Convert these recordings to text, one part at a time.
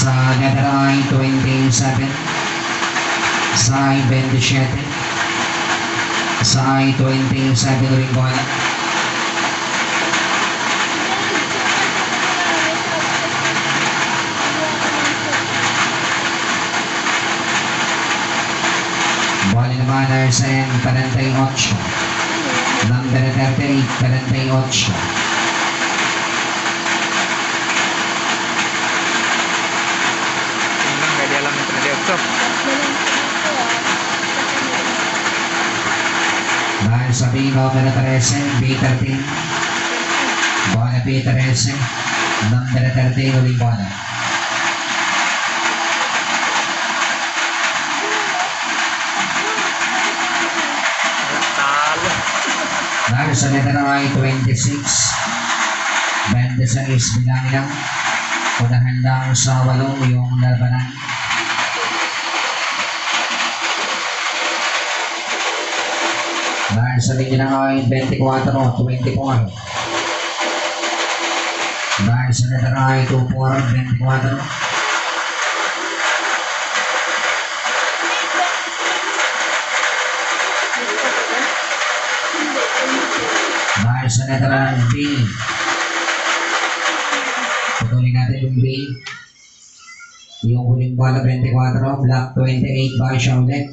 Sa letter I, 27. Sa I, 27. Sa I, 27 ulit bola. Bola naman RSN 48. Number 38, 48. Dia lang yung 38. Dahil sa Bingo, number 13, B13. Bola B13. Number 13 ulit bola. Dahil sa letter I, 26. 26 bilangin lang. Unahan lang sa 8 yung labanan. Dahil sa linya ng I, 24, 24. Dahil sa letter I, 24, 24. Dahil sa letter B, patuloy natin yung B. Yung huling bola 24, black 28 by siya ulit.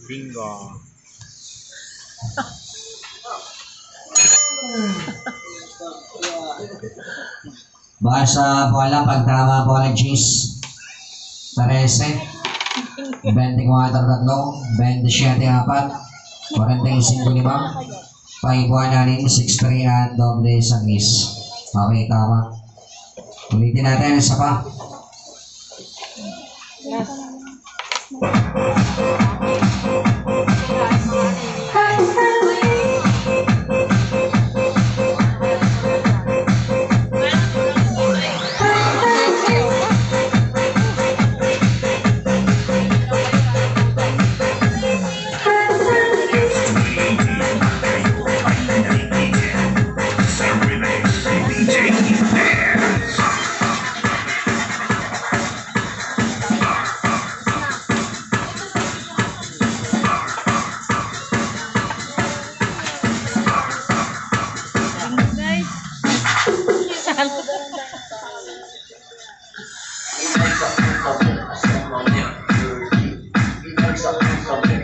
Bingo. Basa bola, pagtama bola cheese. 13, 24, 3, 27, 4, 45, 5, 1, 6, 3, at doble isang is. Okay, tama. Ulitin natin, isa pa. Something.